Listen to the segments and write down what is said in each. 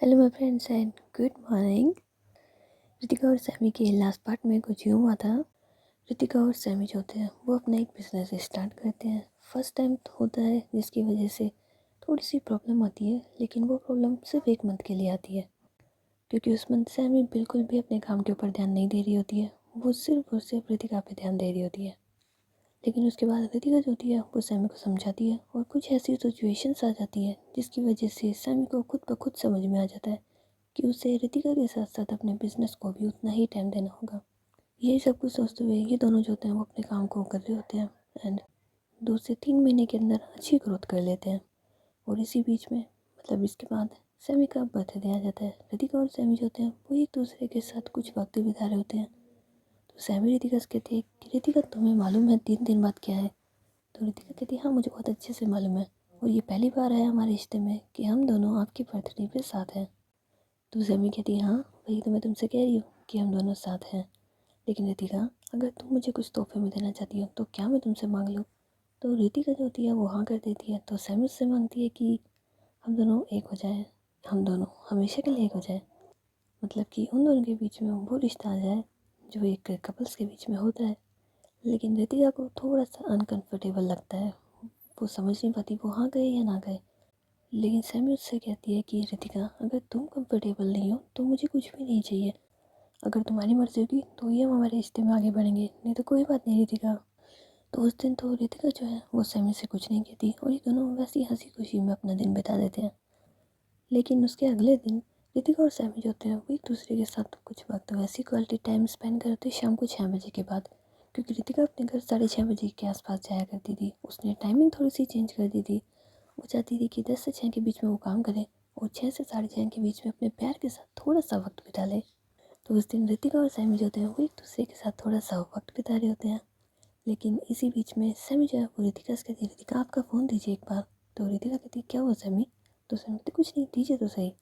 Hello my friends and good morning. Ritika और Sami के last part में कुछ यूँ हुआ था। रितिका और सैमी जो होते हैं वो अपना एक बिज़नेस स्टार्ट करते हैं। फर्स्ट टाइम होता है जिसकी वजह से थोड़ी सी प्रॉब्लम आती है, लेकिन वो प्रॉब्लम सिर्फ 1 मंथ के लिए आती है, क्योंकि उस मंथ सैमी बिल्कुल भी अपने काम के ऊपर ध्यान नहीं दे रही होती है। वो सिर्फ और सिर्फ रितिका पे ध्यान दे रही होती है। लेकिन उसके बाद रितिका जो होती है वो सैमी को समझाती है और कुछ ऐसी सिचुएशंस आ जाती है जिसकी वजह से सैमी को खुद ब खुद समझ में आ जाता है कि उसे रितिका के साथ साथ अपने बिजनेस को भी उतना ही टाइम देना होगा। यही सब कुछ सोचते हुए ये दोनों जो होते हैं वो अपने काम को कर रहे होते हैं एंड 2 से 3 महीने के अंदर अच्छी ग्रोथ कर लेते हैं। और इसी बीच में मतलब इसके बाद सैमी का बर्थडे आ जाता है। रितिका और सैमी जो होते हैं वो एक दूसरे के साथ कुछ वक्त बिता रहे होते हैं। तो सैमी रितिका से कहती है कि रितिका तुम्हें मालूम है 3 दिन बाद क्या है? तो रितिका कहती है हाँ मुझे बहुत अच्छे से मालूम है, और ये पहली बार है हमारे रिश्ते में कि हम दोनों आपके बर्थडे पे साथ हैं। तो सैमी कहती है हाँ वही तो मैं तुमसे कह रही हूँ कि हम दोनों साथ हैं। लेकिन रितिका, अगर तुम मुझे कुछ तोहफे में देना चाहती हो तो क्या मैं तुमसे मांग लूँ? तो रितिका जो होती है वो हाँ कर देती है। तो सैमी उससे मांगती है कि हम दोनों एक हो जाएं, हम दोनों हमेशा के लिए एक हो जाएं। मतलब कि उन दोनों के बीच में वो रिश्ता आ जाए जो एक कपल्स के बीच में होता है। लेकिन रितिका को थोड़ा सा अनकंफर्टेबल लगता है। वो समझ नहीं पाती वो हाँ गए या ना गए। लेकिन सैमी उससे कहती है कि रितिका, अगर तुम कंफर्टेबल नहीं हो तो मुझे कुछ भी नहीं चाहिए। अगर तुम्हारी मर्ज़ी होगी तो ही हम हमारे रिश्ते में आगे बढ़ेंगे, नहीं तो कोई बात नहीं रितिका। तो उस दिन तो रितिका जो है वो सैमी से कुछ नहीं कहती और ये दोनों वैसी हंसी खुशी में अपना दिन बिता देते हैं। लेकिन उसके अगले दिन रितिका और सैमी जो होते हैं वो एक दूसरे के साथ कुछ वक्त वैसी क्वालिटी टाइम स्पेंड करते शाम को 6 बजे के बाद, क्योंकि रितिका अपने घर 6:30 बजे के आसपास जाया करती थी। उसने टाइमिंग थोड़ी सी चेंज कर दी थी। वो चाहती थी कि 10 से 6 के बीच में वो काम करे और 6 से 6:30 के बीच में अपने प्यार के साथ थोड़ा सा वक्त बिता ले। तो उस दिन रितिका और सैमी जो होते हैं वो एक दूसरे के साथ थोड़ा सा वक्त बिता रहे होते हैं। लेकिन इसी बीच में सैमी जो है वो रितिका से कहती है रितिका आपका फ़ोन दीजिए एक बार। तो रितिका कहती है क्या हुआ सैमी? तो सैमी कहती कुछ नहीं, दीजिए तो सही।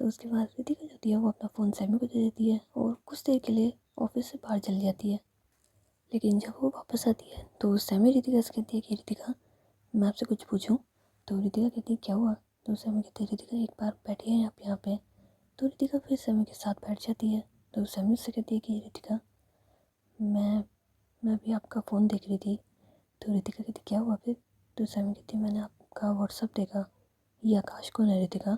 तो उसके बाद रितिका जो होती है वो अपना फ़ोन सैमी को दे देती है और कुछ देर के लिए ऑफिस से बाहर चली जाती है। लेकिन जब वो वापस आती है तो सैमी रितिका से कहती है कि रितिका, मैं आपसे कुछ पूछूं? तो रितिका कहती है क्या हुआ? तो सैमी कहती है रितिका एक बार बैठिए आप यहाँ पे। तो रितिका फिर सैमी के साथ बैठ जाती है। तो सैमी उससे कहती है कि रितिका, मैं मैं भी आपका फ़ोन देख रही थी। तो रितिका कहती क्या हुआ फिर? तो सैमी कहती मैंने आपका व्हाट्सअप देखा। ये आकाश कौन है रितिका?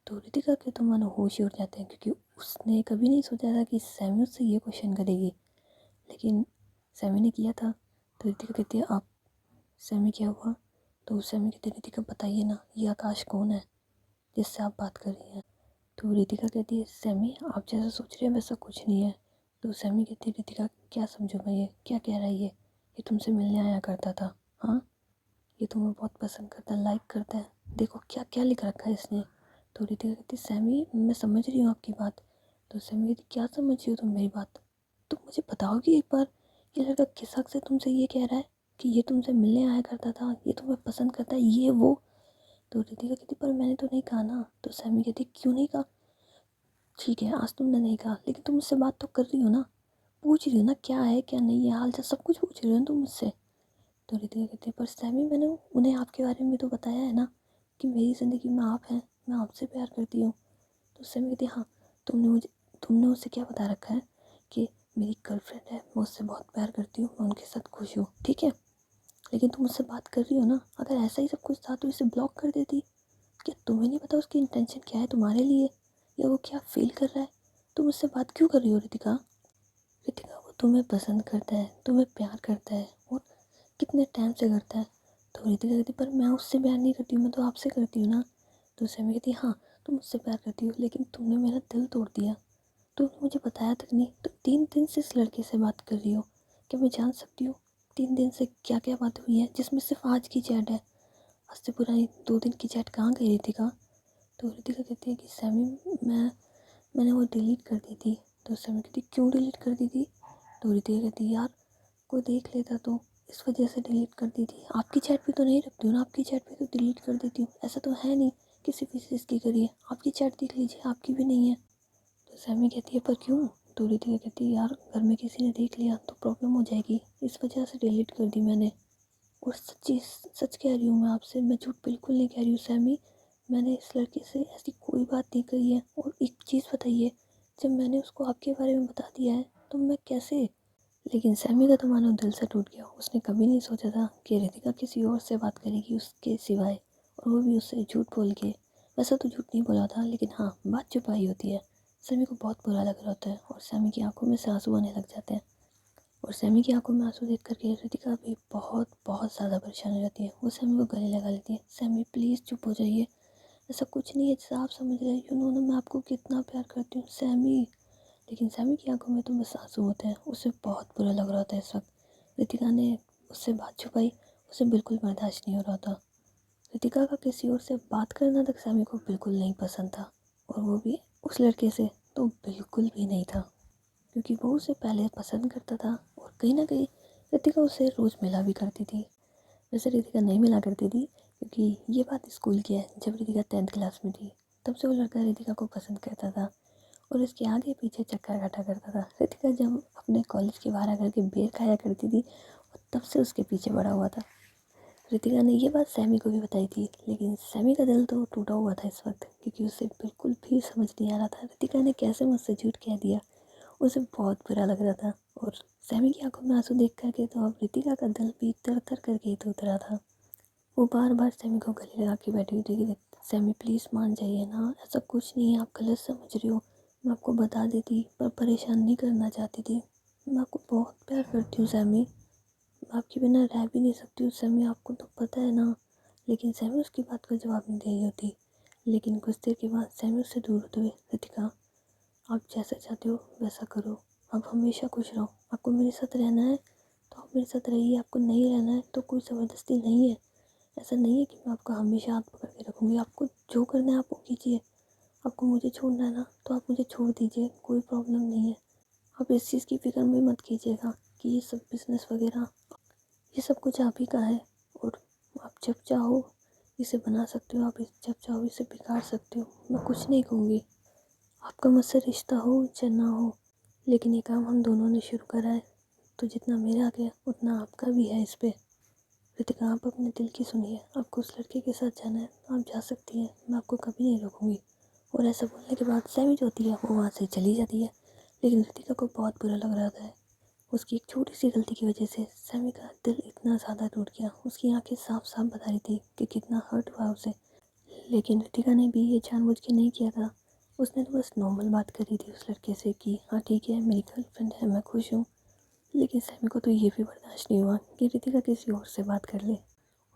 तो रितिका के तो मानो होश ही उड़ जाते हैं, क्योंकि उसने कभी नहीं सोचा था कि सैमी उससे ये क्वेश्चन करेगी, लेकिन सैमी ने किया था। तो रितिका कहती है आप सैमी क्या हुआ? तो सैमी कहती है रितिका बताइए ना, ये आकाश कौन है जिससे आप बात कर रही हैं? तो रितिका कहती है सैमी आप जैसा सोच रहे हैं वैसा कुछ नहीं है। तो सैमी कहती है रितिका क्या समझूं मैं, ये क्या कह रहा है? ये तुमसे मिलने आया करता था, हाँ? ये तुम्हें बहुत पसंद करता है, लाइक करता है, देखो क्या क्या लिख रखा है इसने। तो रितिका कहती सैमी मैं समझ रही हूँ आपकी बात। तो सैमी कहती क्या समझ रही हो तुम मेरी बात? तुम मुझे बताओगी एक बार, ये लड़का किस हक से तुमसे ये कह रहा है कि ये तुमसे मिलने आया करता था, ये तुम्हें पसंद करता है, ये वो? तो रितिका कहती पर मैंने तो नहीं कहा ना। तो सैमी कहती क्यों नहीं कहा? ठीक है आज तुमने नहीं कहा, लेकिन तुम मुझसे बात तो कर रही हो ना, पूछ रही हो ना क्या है क्या नहीं है, हाल चाल सब कुछ पूछ रही हो ना तुम मुझसे। तो रितिका कहती है पर सैमी मैंने उन्हें आपके बारे में भी तो बताया है ना कि मेरी ज़िंदगी में आप हैं, मैं आपसे प्यार करती हूँ। तो सैमी कहती हाँ, तुमने उसे क्या बता रखा है कि मेरी गर्लफ्रेंड है, मैं उससे बहुत प्यार करती हूँ, मैं उनके साथ खुश हूँ, ठीक है? लेकिन तुम मुझसे बात कर रही हो ना, अगर ऐसा ही सब कुछ था तो इसे ब्लॉक कर देती। क्या तुम्हें नहीं पता उसकी इंटेंशन क्या है तुम्हारे लिए, या वो क्या फील कर रहा है? तुम मुझसे बात क्यों कर रही हो रितिका? रितिका वो तुम्हें पसंद करता है, तुम्हें प्यार करता है, और कितने टाइम से करता है। तो रितिका कहती पर मैं उससे प्यार नहीं करती हूँ, मैं तो आपसे करती हूँ ना। तो सैमी कहती हाँ तुम मुझसे प्यार करती हो, लेकिन तुमने मेरा दिल तोड़ दिया। तुमने मुझे बताया तक नहीं, तो 3 दिन से इस लड़के से बात कर रही हो, क्या मैं जान सकती हूँ 3 दिन से क्या क्या बात हुई है, जिसमें सिर्फ आज की चैट है? आज से पुरानी 2 दिन की चैट कहाँ गई रितिका? तो रितिका कहती है कि सैमी मैंने वो डिलीट कर दी थी। तो सैमी कहती क्यों डिलीट कर दी थी? तो रितिका कहती यार कोई देख लेता तो, इस वजह से डिलीट कर दी थी। आपकी चैट पे तो नहीं रखती हूँ ना, आपकी चैट पे तो डिलीट कर देती हूँ, ऐसा तो है नहीं किसी भी चीज़ की करिए। आपकी चैट देख लीजिए, आपकी भी नहीं है। तो सैमी कहती है पर क्यों? तो रितिका कहती है यार घर में किसी ने देख लिया तो प्रॉब्लम हो जाएगी, इस वजह से डिलीट कर दी मैंने। और सच कह रही हूँ मैं आपसे, मैं झूठ बिल्कुल नहीं कह रही हूँ सैमी। मैंने इस लड़के से ऐसी कोई बात नहीं करी है। और एक चीज़ बताइए, जब मैंने उसको आपके बारे में बता दिया है तो मैं कैसे। लेकिन सैमी का तो मानो दिल से टूट गया। उसने कभी नहीं सोचा था कि रितिका किसी और से बात करेगी उसके सिवाय, और वो भी उससे झूठ बोल के। वैसा तो झूठ नहीं बोला था, लेकिन हाँ, बात छुपाई होती है। सैमी को बहुत बुरा लग रहा होता है और सैमी की आंखों में से आंसू आने लग जाते हैं। और सैमी की आंखों में आंसू देख करके रितिका भी बहुत बहुत ज़्यादा परेशान हो जाती है। वो सैमी को गले लगा लेती है। सैमी प्लीज़ चुप हो जाइए, ऐसा कुछ नहीं है जैसा आप समझ रहे हैं। यू नो ना, मैं आपको कितना प्यार करती हूँ सैमी। लेकिन सैमी की आंखों में तो बस आंसू होते हैं। उसे बहुत बुरा लग रहा होता है इस वक्त। रितिका ने उससे बात छुपाई, उसे बिल्कुल बर्दाश्त नहीं हो रहा था। रितिका का किसी और से बात करना तक सैमी को बिल्कुल नहीं पसंद था, और वो भी उस लड़के से तो बिल्कुल भी नहीं था, क्योंकि वो उसे पहले पसंद करता था। और कहीं ना कहीं रितिका उससे रोज़ मिला भी करती थी। वैसे रितिका नहीं मिला करती थी, क्योंकि ये बात स्कूल की है। जब रितिका 10th क्लास में थी तब से वो लड़का रितिका को पसंद करता था और इसके आगे पीछे चक्कर काटा करता था। रितिका जब अपने कॉलेज के बाहर आकर के बेर खाया करती थी, और तब से उसके पीछे पड़ा हुआ था। रितिका ने ये बात सैमी को भी बताई थी, लेकिन सैमी का दिल तो टूटा हुआ था इस वक्त, क्योंकि उसे बिल्कुल भी समझ नहीं आ रहा था रितिका ने कैसे मुझसे झूठ कह दिया। उसे बहुत बुरा लग रहा था। और सैमी की आंखों में आंसू देख करके तो अब रितिका का दिल भी तर तर करके ही टूट रहा था। वो बार बार सैमी को गले लगा के बैठी हुई थी कि सैमी प्लीज़ मान जाइए ना, ऐसा कुछ नहीं है, आप गलत समझ रही हो। मैं आपको बता देती, पर परेशान नहीं करना चाहती थी। मैं आपको बहुत प्यार करती हूँ सैमी, आपके बिना रह भी नहीं सकती हूँ सैमी, आपको तो पता है ना। लेकिन सैमी उसकी बात का जवाब नहीं दे रही होती। लेकिन कुछ देर के बाद सैमी उससे दूर होते हुए, रितिका आप जैसा चाहते हो वैसा करो, आप हमेशा खुश रहो। आपको मेरे साथ रहना है तो आप मेरे साथ रहिए, आपको नहीं रहना है तो कोई ज़बरदस्ती नहीं है। ऐसा नहीं है कि मैं आपका हमेशा हाथ पकड़ के रखूँगी। आपको जो करना है आप वो कीजिए। आपको मुझे छोड़ना है ना तो आप मुझे छोड़ दीजिए, कोई प्रॉब्लम नहीं है। आप इस चीज़ की फ़िक्र भी मत कीजिएगा कि ये सब बिज़नेस वगैरह, ये सब कुछ आप ही का है। और आप जब चाहो इसे बना सकते हो, आप जब चाहो इसे बिगाड़ सकते हो। मैं कुछ नहीं कहूँगी। आपका मुझसे रिश्ता हो चाहे ना हो, लेकिन ये काम हम दोनों ने शुरू करा है, तो जितना मेरा गया उतना आपका भी है इस पे। रितिका आप अपने दिल की सुनिए। आपको उस लड़के के साथ जाना है तो आप जा सकती हैं, मैं आपको कभी नहीं रोकूंगी। और ऐसा बोलने के बाद सैमी जो होती है वो वहाँ से चली जाती है। लेकिन रितिका को बहुत बुरा लग रहा था। उसकी एक छोटी सी गलती की वजह से सैमी का दिल इतना ज़्यादा टूट गया। उसकी आंखें साफ साफ बता रही थी कि कितना हर्ट हुआ उसे। लेकिन रितिका ने भी ये जानबूझ के नहीं किया था। उसने तो बस नॉर्मल बात करी थी उस लड़के से कि हाँ ठीक है, मेरी गर्लफ्रेंड है, मैं खुश हूँ। लेकिन सैमी को तो ये भी बर्दाश्त नहीं हुआ कि रितिका किसी और से बात कर ले।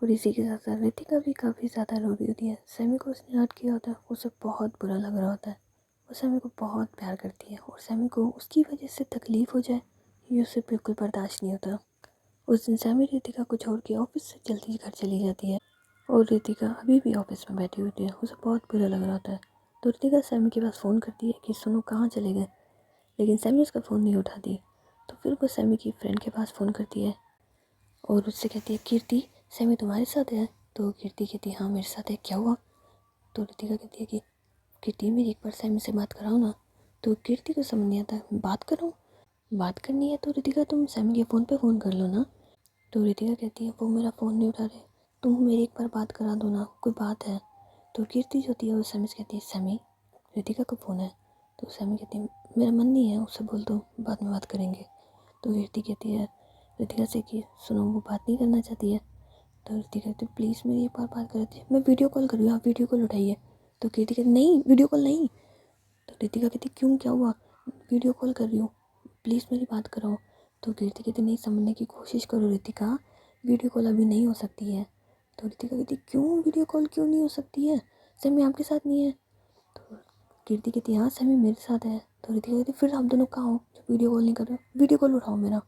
और इसी के साथ साथ रितिका भी काफ़ी ज़्यादा रो रही होती है। सैमी को उसने हर्ट किया होता है, उसे बहुत बुरा लग रहा होता है। वो सैमी को बहुत प्यार करती है और सैमी को उसकी वजह से तकलीफ़ हो जाए ये उसे बिल्कुल बर्दाश्त नहीं होता। उस दिन सैमी रितिका को छोड़ के ऑफिस से जल्दी घर चली जाती है, और रितिका अभी भी ऑफिस में बैठी होती है। उसे बहुत बुरा लग रहा होता है। तो रितिका सैमी के पास फ़ोन करती है कि सुनो कहाँ चले गए। लेकिन सैमी उसका फ़ोन नहीं उठाती। तो फिर वो सैमी की फ्रेंड के पास फ़ोन करती है और उससे कहती है कीर्ति, सैमी तुम्हारे साथ है। तो कीर्ति कहती है हाँ मेरे साथ है, क्या हुआ। तो रितिका कहती है कि कीर्ति मेरी एक बार सैमी से बात कराओ ना। तो कीर्ति को समझ नहीं आता, बात करो, बात करनी है तो रितिका तुम सैमी के फ़ोन पे फ़ोन कर लो ना। तो रितिका कहती है वो मेरा फ़ोन नहीं उठा रहे, तुम मेरी एक बार बात करा दो ना, कोई बात है। तो कीर्ति जो होती है वो सैमी से कहती है सैमी रितिका का फ़ोन है। तो सैमी कहती है मेरा मन नहीं है, उससे बोल दो बाद में बात करेंगे। तो कीर्ति कहती है रितिका से कि सुनो वो बात नहीं करना चाहती है। तो रितिका कहती है प्लीज़ मेरी एक बार बात कर देती है, मैं वीडियो कॉल कर रही हूँ, आप वीडियो कॉल उठाइए। तो कीर्ति कहती नहीं वीडियो कॉल नहीं। तो रितिका कहती क्यों क्या हुआ, वीडियो कॉल कर रही हूँ, प्लीज़ मेरी बात कराओ। तो कीर्ति कहती नहीं समझने की कोशिश करो रितिका, वीडियो कॉल अभी नहीं हो सकती है। तो रितिका कहती क्यों वीडियो कॉल क्यों नहीं हो सकती है, सैमी आपके साथ नहीं है। तो कीर्ति कहती हाँ सैमी मेरे साथ है। तो रितिका कहती फिर आप दोनों कहाँ हो जो वीडियो कॉल नहीं कर रहे हो, वीडियो कॉल उठाओ मेरा।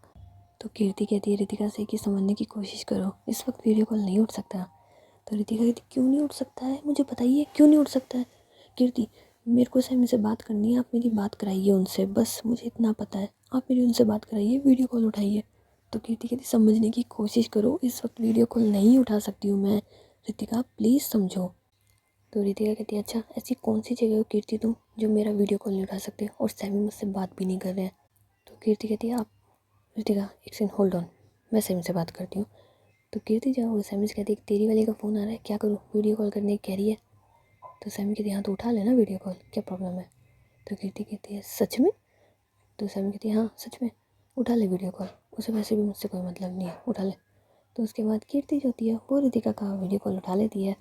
तो कीर्ति कहती है रितिका से कि समझने की कोशिश करो, इस वक्त वीडियो कॉल नहीं उठ सकता। तो रितिका कहती क्यों नहीं उठ सकता है, मुझे बताइए क्यों नहीं उठ सकता है। कीर्ति मेरे को सैमी से बात करनी है, आप मेरी बात कराइए उनसे, बस मुझे इतना पता है, आप मेरी उनसे बात कराइए, वीडियो कॉल उठाइए। तो कीर्ति कहती समझने की कोशिश करो, इस वक्त वीडियो कॉल नहीं उठा सकती हूँ मैं, रितिका प्लीज़ समझो। तो रितिका कहती है अच्छा ऐसी कौन सी जगह हो कीर्ति तुम जो मेरा वीडियो कॉल नहीं उठा सकते और सैमी मुझसे बात भी नहीं कर रहे हैं। तो कीर्ति कहती है आप रितिका एक सेकंड होल्ड ऑन, मैं सैमी से बात करती हूँ। तो कीर्ति जाओ वो सैमी से कहती है तेरी वाली का फ़ोन आ रहा है, क्या करूँ, वीडियो कॉल करने की कह रही है। तो सैमी कहती है हाँ तो उठा लेना वीडियो कॉल, क्या प्रॉब्लम है। तो कीर्ति कहती है सच में। तो सैमी कहती है हाँ सच में, उठा ले वीडियो कॉल, उसे वैसे भी मुझसे कोई मतलब नहीं है, उठा ले। तो उसके बाद कीर्ति जो होती है वो रितिका का वीडियो कॉल उठा लेती है।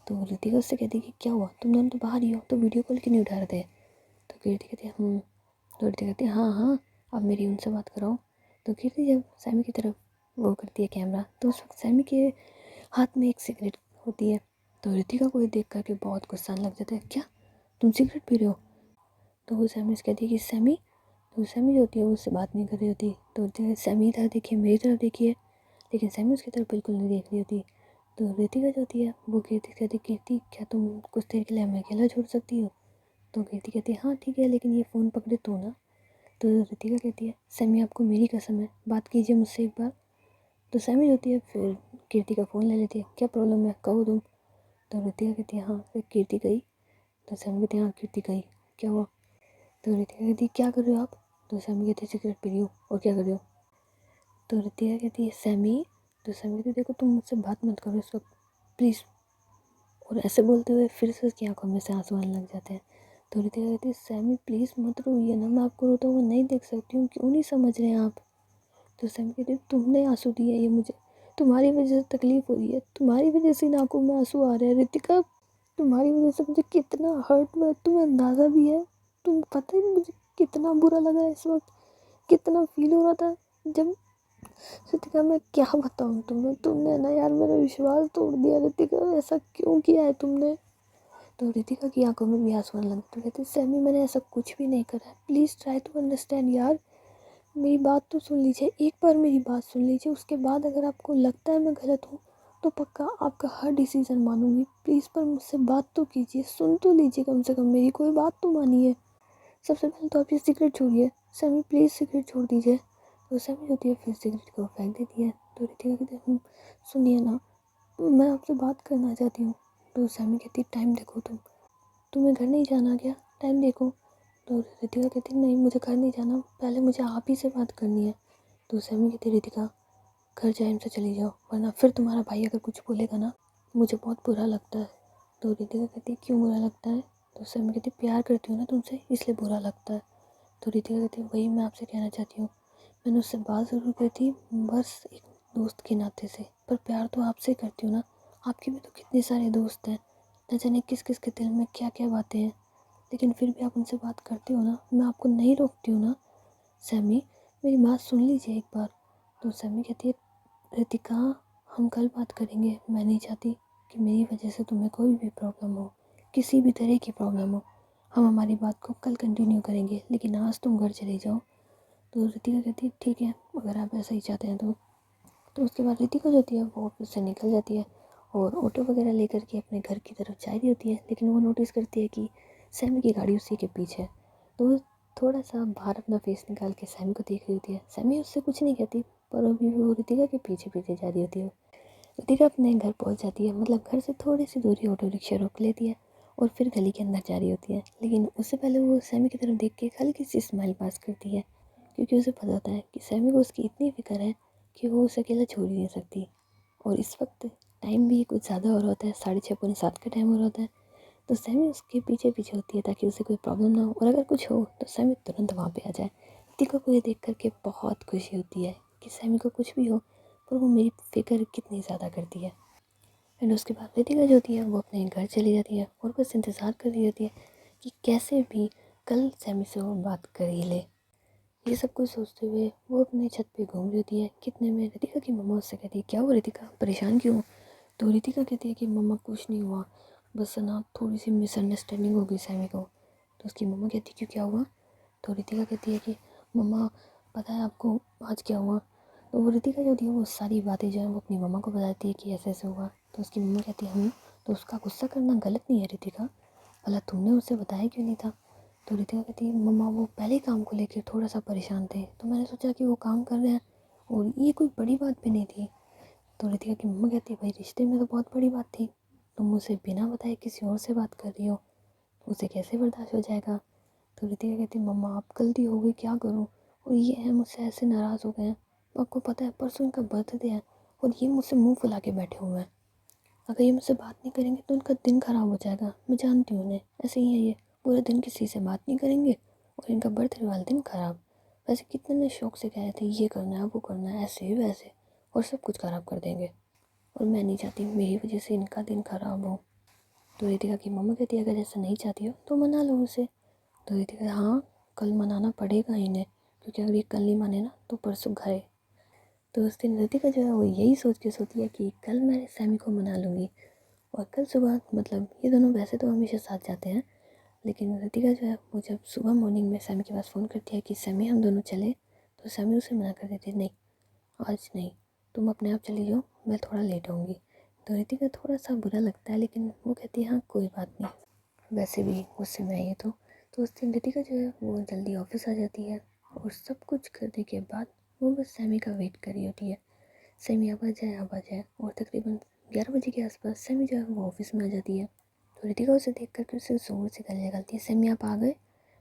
तो रितिका उससे कहती है कि क्या हुआ, तुम दोनों तो बाहर ही हो, तो वीडियो कॉल क्यों नहीं उठा रहे थे। तो कीर्ति कहती है तो रितिका कहती है हाँ हाँ अब मेरी उनसे बात कराओ। तो कीर्ति जब सैमी की तरफ वो करती है कैमरा, तो उस वक्त सैमी के हाथ में एक सिगरेट होती है। तो रितिका को ये देख करके बहुत गुस्सा आने लग जाता है, क्या तुम सिगरेट पी रहे हो। तो वो सैमी से कहती है कि सैमी, तो सैमी जो होती है वो उससे बात नहीं कर रही होती। तो सैमी इधर देखिए, मेरी तरफ देखिए, लेकिन सैमी उसकी तरफ बिल्कुल नहीं देख रही होती। तो रितिका जो होती है वो कीर्ति से कहती है कीर्ति क्या तुम कुछ देर के लिए हमें अकेला छोड़ सकती हो। तो कीर्ति कहती है हाँ ठीक है, लेकिन ये फ़ोन पकड़े तो ना। तो रितिका कहती है सैमी आपको मेरी कसम है, बात कीजिए मुझसे एक बार। तो सैमी जो होती है फिर कीर्ति का फ़ोन ले लेती है, क्या प्रॉब्लम है कहो तुम। तो रितिका कहती है हाँ फिर कीर्ति गई। तो सैमी कहती है हाँ कीर्ति गई, क्या हुआ। तो रितिका कहती है क्या कर रहे हो आप। तो सैमी कहती है सिगरेट पी रही हो, और क्या कर रहे हो। तो रितिका कहती है सैमी, तो सैमी कहती है देखो तुम मुझसे बात मत करो इस वक्त प्लीज़। और ऐसे बोलते हुए फिर से उसकी आंखों में से आंसू आने लग जाते हैं। तो रितिका कहती है सैमी प्लीज़ मत रोइए ना, मैं आपको रोता हुआ नहीं देख सकती हूँ, क्यों नहीं समझ रहे हैं आप। तो सैमी कहती है तुमने आंसू दिए ये मुझे, तुम्हारी वजह से तकलीफ़ हो रही है, तुम्हारी वजह से इन आंखों में आंसू आ रहे हैं रितिका, तुम्हारी वजह से मुझे कितना हर्ट हुआ है तुम्हें अंदाज़ा भी है। तुम पता है मुझे कितना बुरा लगा है इस वक्त, कितना फील हो रहा था जब। रितिका मैं क्या बताऊँ तुम्हें, तुमने ना यार मेरा विश्वास तोड़ दिया रितिका, ऐसा क्यों किया है तुमने। तो रितिका की आंखों में भी आंसू आने लगे। तो कहती सैमी मैंने ऐसा कुछ भी नहीं करा है, प्लीज़ ट्राई टू अंडरस्टैंड यार, मेरी बात तो सुन लीजिए, एक बार मेरी बात सुन लीजिए, उसके बाद अगर आपको लगता है मैं गलत हूँ तो पक्का आपका हर डिसीज़न मानूंगी, प्लीज़ पर मुझसे बात तो कीजिए, सुन तो लीजिए कम से कम मेरी कोई बात तो मानिए। सबसे पहले तो आप ये सिगरेट छोड़िए, सैमी प्लीज़ सिगरेट छोड़ दीजिए। तो सैमी होती है फिर सिगरेट को फेंक देती है। तो रितिका कहती है सुनिए ना, मैं आपसे बात करना चाहती हूँ। तो सैमी कहती है टाइम देखो तुम्हें घर नहीं जाना क्या, टाइम देखो। तो रितिका कहती नहीं मुझे घर नहीं जाना, पहले मुझे आप ही से बात करनी है। तो सैमी कहती रितिका घर टाइम से चली जाओ, वरना फिर तुम्हारा भाई अगर कुछ बोलेगा ना मुझे बहुत बुरा लगता है। तो रितिका कहती क्यों बुरा लगता है। तो सैमी कहती प्यार करती हूँ ना तुमसे इसलिए बुरा लगता है। तो रितिका कहती वही मैं आपसे कहना चाहती हूँ, मैंने उससे बात ज़रूर की थी बस एक दोस्त के नाते से, पर प्यार तो आपसे करती हूँ ना, आपके भी तो कितने सारे दोस्त हैं, न जाने किस किस के दिल में क्या क्या बातें हैं, लेकिन फिर भी आप उनसे बात करते हो ना, मैं आपको नहीं रोकती हूँ ना। सैमी मेरी बात सुन लीजिए एक बार। तो सैमी कहती है रितिका हम कल बात करेंगे, मैं नहीं चाहती कि मेरी वजह से तुम्हें कोई भी प्रॉब्लम हो, किसी भी तरह की प्रॉब्लम हो, हम हमारी बात को कल कंटिन्यू करेंगे, लेकिन आज तुम घर चले जाओ। तो रितिका कहती है ठीक है अगर आप ऐसा ही चाहते हैं तो उसके बाद रितिका जो होती है वो ऑफिस से निकल जाती है और ऑटो वगैरह लेकर के अपने घर की तरफ जा रही होती है, लेकिन वो नोटिस करती है कि सैमी की गाड़ी उसी के पीछे है। तो वो थोड़ा सा बाहर अपना फेस निकाल के सैमी को देख रही होती है, सैमी उससे कुछ नहीं कहती, पर अभी वो रितिका के पीछे पीछे जा रही होती है। रितिका अपने घर पहुंच जाती है, मतलब घर से थोड़ी सी दूरी ऑटो रिक्शा रोक लेती है और फिर गली के अंदर जा रही होती है, लेकिन उससे पहले वो सैमी की तरफ देख के हल्की सी स्माइल पास करती है, क्योंकि उसे पता होता है कि सैमी को उसकी इतनी फिक्र है कि वो उसे अकेला छोड़ ही नहीं सकती। और इस वक्त टाइम भी कुछ ज़्यादा हो रहा होता है, 6:30 पौने 7 का टाइम हो रहा होता है। तो सैमी उसके पीछे पीछे होती है ताकि उसे कोई प्रॉब्लम ना हो, और अगर कुछ हो तो सैमी तुरंत वहाँ पे आ जाए। रितिका को ये देख करके बहुत खुशी होती है कि सैमी को कुछ भी हो पर वो मेरी फिक्र कितनी ज़्यादा करती है। एंड उसके बाद रितिका जो होती है वो अपने घर चली जाती है और बस इंतज़ार कर रही होती है कि कैसे भी कल सैमी से वो बात कर ही ले। ये सब कुछ सोचते हुए वो अपने छत पे घूम रही होती है, कितने में रितिका की मम्मा उससे कहती है क्या हुआ रितिका परेशान क्यों हो। तो रितिका कहती है कि मम्मा कुछ नहीं हुआ, बस ना थोड़ी सी मिसअंडरस्टैंडिंग हो गई सैमी को। तो उसकी मम्मा कहती है क्यों क्या हुआ। तो रितिका कहती है कि मम्मा पता है आपको आज क्या हुआ। तो वो रितिका जो होती है वो सारी बातें जो है वो अपनी मम्मा को बताती है कि ऐसे ऐसे हुआ। तो उसकी मम्मा कहती है तो उसका गुस्सा करना गलत नहीं है रितिका, भला तुमने उसे बताया क्यों नहीं था। तो रितिका कहती है मम्मा वो पहले काम को लेकर थोड़ा सा परेशान थे, तो मैंने सोचा कि वो काम कर रहे हैं और ये कोई बड़ी बात भी नहीं थी। तो रितिका की मम्मा कहती है भाई रिश्ते में तो बहुत बड़ी बात थी, तुम मुझसे बिना बताए किसी और से बात कर रही हो, उसे कैसे बर्दाश्त हो जाएगा। तो रितिका कहती मम्मा आप गलती हो गई क्या करूँ, और ये है मुझसे ऐसे नाराज़ हो गए हैं, आपको पता है परसों इनका बर्थडे है और ये मुझसे मुंह फुला के बैठे हुए हैं। अगर ये मुझसे बात नहीं करेंगे तो उनका दिन ख़राब हो जाएगा। मैं जानती हूँ उन्हें, ऐसे ही है ये, पूरे दिन किसी से बात नहीं करेंगे और इनका बर्थडे वाला दिन ख़राब। वैसे कितने शौक से कह रहे थे ये करना है वो करना है ऐसे वैसे, और सब कुछ ख़राब कर देंगे। और मैं नहीं चाहती मेरी वजह से इनका दिन ख़राब हो। तो रितिका की मम्मा कहती है अगर ऐसा नहीं चाहती हो तो मना लो उसे। तो रितिका हाँ कल मनाना पड़ेगा इन्हें, क्योंकि अगर ये कल नहीं माने ना तो परसों घरे। तो उस दिन रितिका जो है वो यही सोच के सोती है कि कल मैं सैमी को मना लूँगी। और कल सुबह मतलब ये दोनों वैसे तो हमेशा साथ जाते हैं, लेकिन रितिका जो है वो जब सुबह मॉर्निंग में सैमी के पास फ़ोन करती है कि सैमी हम दोनों चले, तो सैमी उसे मना कर देती है, नहीं आज नहीं, तुम अपने आप चली जाओ, मैं थोड़ा लेट होंगी। तो रितिका थोड़ा सा बुरा लगता है, लेकिन वो कहती है हाँ कोई बात नहीं, वैसे भी गुस्से में आई है तो उस दिन रितिका जो है वो जल्दी ऑफिस आ जाती है। और सब कुछ करने के बाद वो बस सैमी का वेट कर रही होती है, सैमी अब आ जाए। और तकरीबन 11 बजे के आसपास सैमी जो है वो ऑफिस में आ जाती है। तो रितिका उसे देख कर उसे ज़ोर से गले लगाती है, सैमी आप आ गए।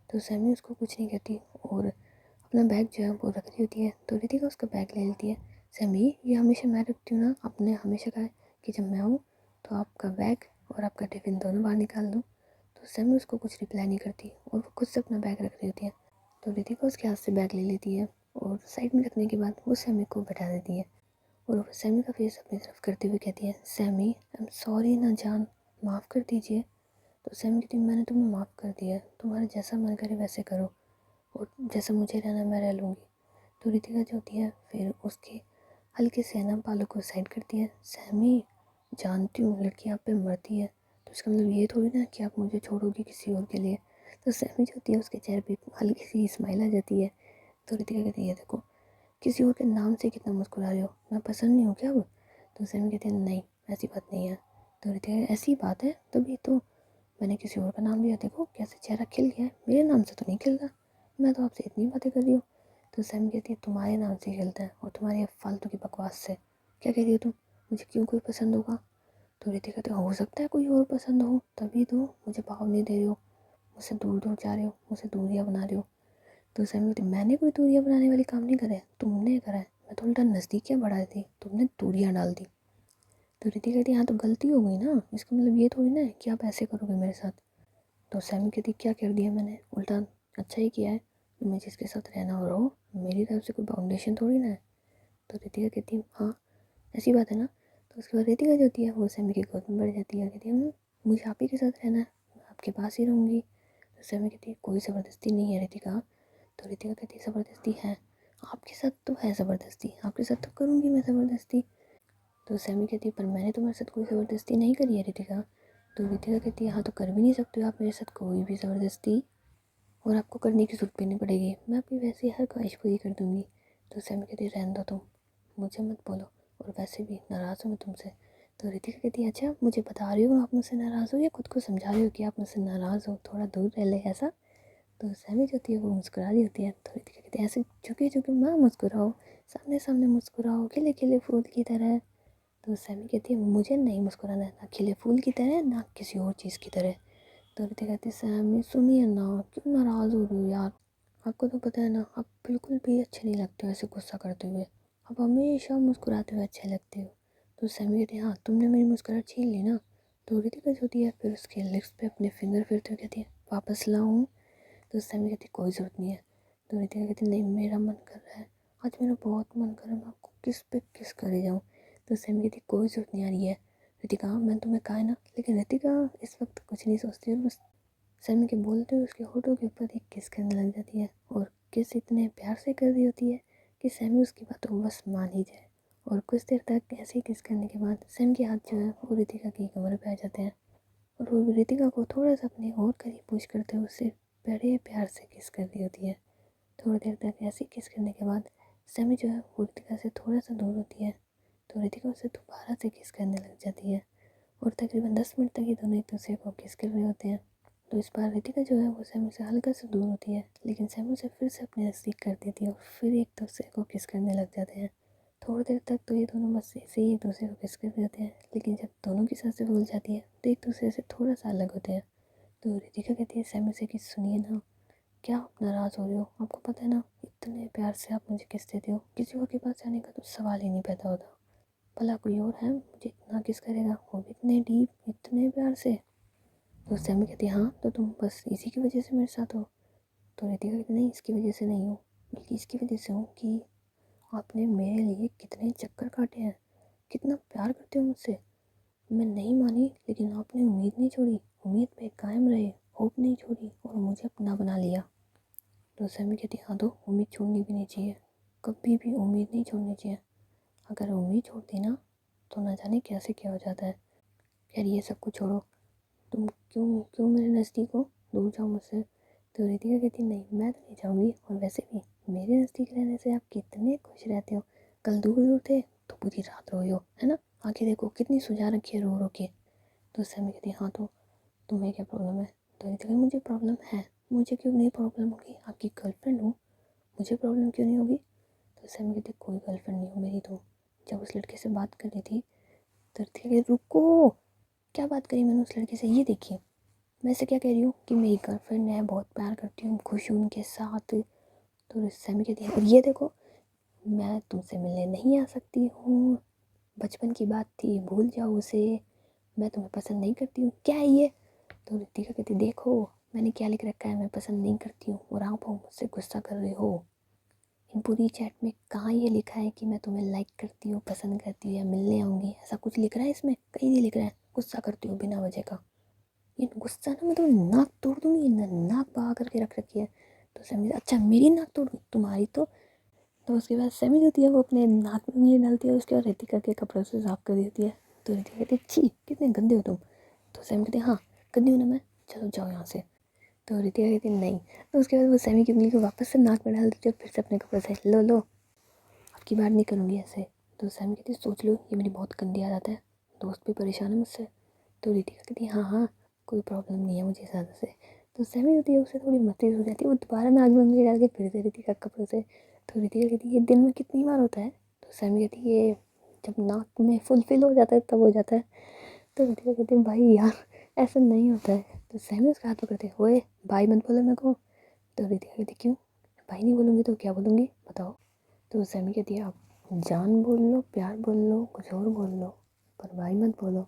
तो सैमी उसको कुछ नहीं कहती और अपना बैग जो है वो रख रही होती है। तो रितिका उसका बैग ले लेती है, सैमी ये हमेशा मैं रखती हूँ ना, आपने हमेशा कहा है कि जब मैं आऊँ तो आपका बैग और आपका टिफ़िन दोनों बाहर निकाल दूँ। तो सैमी उसको कुछ रिप्लाई नहीं करती और वो खुद से अपना बैग रख रही होती है। तो रितिका उसके हाथ से बैग ले लेती है और साइड में रखने के बाद वो सैमी को बैठा देती है। और वो सैमी का फेस अपनी तरफ करते हुए कहती है, सैमी आई एम सॉरी ना जान, माफ़ कर दीजिए। तो सैमी कहती है मैंने तुम्हें माफ़ कर दिया, तुम्हारा जैसा मन करे वैसे करो और जैसा मुझे रहना मैं रह लूँगी। तो रितिका जो होती है फिर उसके हल्के से ना बालों को साइड करती है, सैमी जानती हूँ लड़की आप पे मरती है, तो इसका मतलब ये थोड़ी ना कि आप मुझे छोड़ोगी किसी और के लिए। तो सैमी जो होती है उसके चेहरे पे हल्की सी स्माइल आ जाती है। तो रितिका कहती है देखो किसी और के नाम से कितना मुस्कुरा रहे हो, मैं पसंद नहीं हूँ क्या अब। तो सैमी कहते हैं नहीं ऐसी बात नहीं है। तो रितिका ऐसी बात है तभी तो मैंने किसी और का नाम लिया, देखो कैसे चेहरा खिल गया है, मेरे नाम से तो नहीं खिल रहा, मैं तो आपसे इतनी बातें कर रही हूँ। तो सैमी कहती है तुम्हारे नाम से खिलता है और तुम्हारी फालतू की बकवास से। क्या कह रही हो तुम, मुझे क्यों कोई पसंद होगा। तो रितिका कहते हो सकता है कोई और पसंद हो, तभी तो मुझे भाव नहीं दे रहे हो, मुझसे दूर दूर जा रहे हो, मुझसे दूरियाँ बना रहे हो। तो सैमी कहती मैंने कोई दूरियाँ बनाने वाली काम नहीं करा है, तुमने करा है, मैं तो उल्टा नज़दीकियाँ बढ़ा दी, तुमने दूरियाँ डाल दी। तो रितिका कहती हाँ तो गलती हो गई ना, इसका मतलब ये थोड़ी ना है कि आप ऐसे करोगे मेरे साथ। तो सैमी कहती क्या कर दिया मैंने, उल्टा अच्छा ही किया है, मैं जिसके साथ रहना हो रहो, मेरी तरफ से कोई बाउंडेशन थोड़ी ना है। तो रितिका कहती हाँ ऐसी बात है ना। तो उसके बाद रितिका जो होती है वो सैमी की गोद में बैठ जाती है और कहती है मुझे आप ही के साथ रहना है, मैं आपके पास ही रहूँगी। तो सैमी कहती है कोई ज़बरदस्ती नहीं है रितिका। तो रितिका कहती है ज़बरदस्ती है, आपके साथ तो है ज़बरदस्ती, आपके साथ तो करूँगी मैं ज़बरदस्ती। तो सैमी कहती है पर मैंने तुम्हारे साथ कोई ज़बरदस्ती नहीं करी है रितिका। तो रितिका कहती है हाँ तो कर भी नहीं सकते हो आप मेरे साथ कोई भी ज़बरदस्ती, और आपको करने की ज़रूरत भी नहीं पड़ेगी, मैं आपकी वैसे हर ख्वाहिश पूरी कर दूँगी। तो सैमी कहती है रहने दो तुम, मुझे मत बोलो, और वैसे भी नाराज़ हूँ मैं तुमसे। तो रितिका कहती है अच्छा मुझे बता रही हो आप मुझसे नाराज़ हो या खुद को समझा रही हो कि आप मुझसे नाराज़ हो, थोड़ा दूर रह ले ऐसा। तो सैमी जो होती है वो मुस्कुरा रही होती है। तो रितिका कहती है ऐसे झुके झुके ना मुस्कुराओ, सामने सामने मुस्कुराओ खिले खिले फूल की तरह। तो सैमी कहती है मुझे नहीं मुस्कुराना है, ना खिले फूल की तरह ना किसी और चीज़ की तरह। तो रितिका कहती है सैमी सुनिए ना, क्यों नाराज़ हो रही हो यार, आपको तो पता है ना आप बिल्कुल भी अच्छे नहीं लगते हो ऐसे गुस्सा करते हुए, आप हमेशा मुस्कुराते हुए अच्छे लगते हो। तो सैमी कहती है हाँ तुमने मेरी मुस्कुराहट छीन ली ना। तो रितिका जो होती है फिर उसके लिप्स पे अपने फिंगर फिरते हुए कहती है वापस लाऊं। तो सैमी कहती कोई ज़रूरत नहीं है। तो रितिका कहती नहीं मेरा मन कर रहा है, आज मेरा बहुत मन कर रहा है, मैं आपको किस पे किस करे जाऊँ। तो सैमी कहती कोई ज़रूरत नहीं आ रही है रितिका, मैं तुम्हें कहा है ना। लेकिन रितिका इस वक्त कुछ नहीं सोचती और बस सैमी के बोलते हुए उसके होठों के ऊपर एक किस करने लग जाती है। और किस इतने प्यार से कर रही होती है कि सैमी उसकी बातों को बस मान ही जाए। और कुछ देर तक ऐसे ही किस करने के बाद सैमी के हाथ जो है वो रितिका की कमर पे आ जाते हैं और वो रितिका को थोड़ा सा अपने और करीब पुश करते हुए उससे बड़े प्यार से किस कर रही होती है। थोड़ी देर तक ऐसे ही किस करने के बाद सैमी जो है वो रितिका से थोड़ा सा दूर होती है। तो रितिका उसे दोबारा से किस करने लग जाती है और तकरीबन 10 मिनट तक ही दोनों एक दूसरे को किस कर रहे होते हैं। तो इस बार रितिका जो है वो सैमी से हल्का सा दूर होती है, लेकिन सैमी उसे फिर से अपने नज़दीक कर देती है और फिर एक दूसरे को किस करने लग जाते हैं। थोड़ी देर तक तो ये दोनों बस ऐसे ही एक दूसरे को किस कर रहे होते हैं, लेकिन जब दोनों की सांसें फूल जाती है तो एक दूसरे से थोड़ा सा अलग होते हैं। तो रितिका कहती है सैमी से कि सुनिए ना, क्या आप नाराज़ हो रहे हो, आपको पता है ना इतने प्यार से आप मुझे किस देते हो, किसी और के पास जाने का तो सवाल ही नहीं पैदा होता। भला कोई और है मुझे इतना किस करेगा, वो भी इतने डीप इतने प्यार से। तो सैमी कहती हाँ तो तुम बस इसी की वजह से मेरे साथ हो। तो रितिका कहती नहीं, इसकी वजह से नहीं हूँ, बल्कि इसकी वजह से हूँ कि आपने मेरे लिए कितने चक्कर काटे हैं, कितना प्यार करते हो मुझसे। मैं नहीं मानी लेकिन आपने उम्मीद नहीं छोड़ी, उम्मीद पे कायम रहे, होप नहीं छोड़ी और मुझे अपना बना लिया। तो सैमी कहती हाँ तो उम्मीद छोड़नी भी नहीं चाहिए, कभी भी उम्मीद नहीं छोड़नी चाहिए। अगर उम्मीद छोड़ दी ना तो ना जाने कैसे क्या हो जाता है। खैर ये सब कुछ छोड़ो, तुम क्यों क्यों मेरे नज़दीक हो, दूर जाओ मुझसे। तो रितिका कहती नहीं मैं तो नहीं जाऊँगी, और वैसे भी मेरे नज़दीक रहने से आप कितने खुश रहते हो, कल दूर दूर थे तो पूरी रात रोए हो, है ना, आके देखो कितनी सुझा रखी है रो रो के। तो सैमी कहती हाँ तो तुम्हें क्या प्रॉब्लम है। तो रितिका मुझे प्रॉब्लम है, मुझे क्यों नहीं प्रॉब्लम होगी, आपकी गर्लफ्रेंड हूँ, मुझे प्रॉब्लम क्यों नहीं होगी। तो सैमी कहती कोई गर्लफ्रेंड नहीं हो मेरी, तो जब उस लड़के से बात कर रही थी तो रितिका कहती रुको, क्या बात करी मैंने उस लड़के से, ये देखिए मैं से क्या कह रही हूँ कि मेरी गर्लफ्रेंड है, बहुत प्यार करती हूँ, खुश हूँ उनके साथ। तो सैमी कहती है और ये देखो मैं तुमसे मिलने नहीं आ सकती हूँ, बचपन की बात थी भूल जाओ उसे, मैं तुम्हें पसंद नहीं करती हूँ, क्या है ये। तो रितिका कहती देखो मैंने क्या लिख रखा है, मैं पसंद नहीं करती हूँ और आप मुझसे गुस्सा कर रहे हो। इन पूरी चैट में कहाँ ये लिखा है कि मैं तुम्हें लाइक करती हूँ, पसंद करती हूँ या मिलने आऊँगी, ऐसा कुछ लिख रहा है इसमें, कहीं नहीं लिख रहा है गुस्सा करती हूँ बिना वजह का। ये गुस्सा ना मैं तो नाक तोड़ दूँगी, नाक बहा करके रख रखी है। तो सैमी अच्छा मेरी नाक तोड़ दूँ तुम्हारी तो उसके बाद सैमी होती है वो अपने नाक में उंगली डालती है, उसके बाद रितिका के कपड़ों से साफ कर देती है। तो रितिका कहती है छी कितने गंदे हो तुम। तो सैमी कहती है हाँ गंदी हूँ ना मैं, चलो जाओ यहाँ से। तो रितिका कहती है नहीं। तो उसके बाद वो सैमी की उंगली को वापस से नाक में डाल देती है, फिर से अपने कपड़े से लो लो अब की बार नहीं करूँगी ऐसे। तो सैमी कहती है सोच लो ये मेरी बहुत गंदी आदत है, दोस्त भी परेशान है मुझसे। तो रितिका कहती है हाँ हाँ कोई प्रॉब्लम नहीं है मुझे इस आदत से। तो सैमी होती है उससे थोड़ी मस्ती हो जाती है, वो दोबारा नाक में उंगली डाल के फिर से रितिका के कपड़ों से। तो रितिका कहती है ये दिन में कितनी बार होता है। तो सैमी कहती है ये जब नाक में फुलफिल हो जाता है तब हो जाता है। तो रितिका कहती है भाई यार ऐसा नहीं होता है। तो सैमी उसका हाथ पकड़ते ओए भाई मत बोलो मेरे को। तो रितिका कहती क्यों, भाई नहीं बोलूँगी तो क्या बोलूँगी बताओ। तो सैमी कहती है आप जान बोल लो, प्यार बोल लो, कुछ और बोल लो, पर भाई मत बोलो।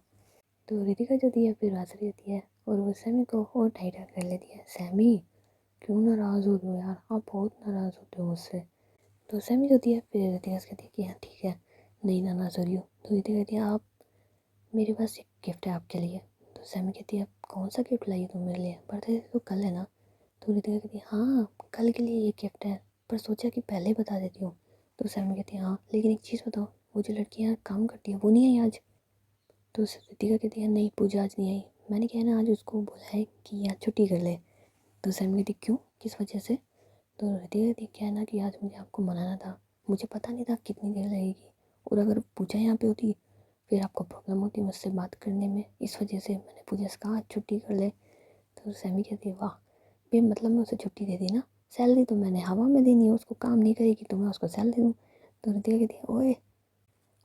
तो रितिका जो दी है फिर हंस रही होती है और वो सैमी को और टाइटर कर लेती है। सैमी क्यों नाराज़ हो रहे हो यार, आप बहुत नाराज़ होते हो मुझसे। तो सैमी जो दी है फिर रितिका से कहती है कि हाँ ठीक है नहीं नाराज़ हो रही हो। तो रितिका कहती है आप मेरे पास एक गिफ्ट है आपके लिए। तो सैमी कहती है कौन सा गिफ्ट लाई तुम मेरे लिए, बर्थडे तो कल है ना। तो रितिका कहती है हाँ कल के लिए ये गिफ्ट है, पर सोचा कि पहले बता देती हूँ। तो सैमी कहती है हाँ लेकिन एक चीज़ बताओ, वो जो लड़की यहाँ काम करती है वो नहीं आई आज। तो रितिका कहती है नहीं पूजा आज नहीं आई, मैंने कहा ना आज उसको बोला है कि आज छुट्टी कर ले। तो सैमी कहती क्यों किस वजह से। तो रितिका कहती क्या है ना कि आज मुझे आपको मनाना था, मुझे पता नहीं था कितनी देर लगेगी, और अगर पूजा यहाँ पे होती फिर आपको प्रॉब्लम होती मुझसे बात करने में, इस वजह से मैंने पूजा से कहा आज छुट्टी कर ले। तो सैमी कहती है वाह बे मतलब मैं उसे छुट्टी दे दी ना, सैलरी तो मैंने हवा में देनी है, उसको काम नहीं करेगी तो मैं उसको सैलरी दूँ। तो रितिका कहती है ओए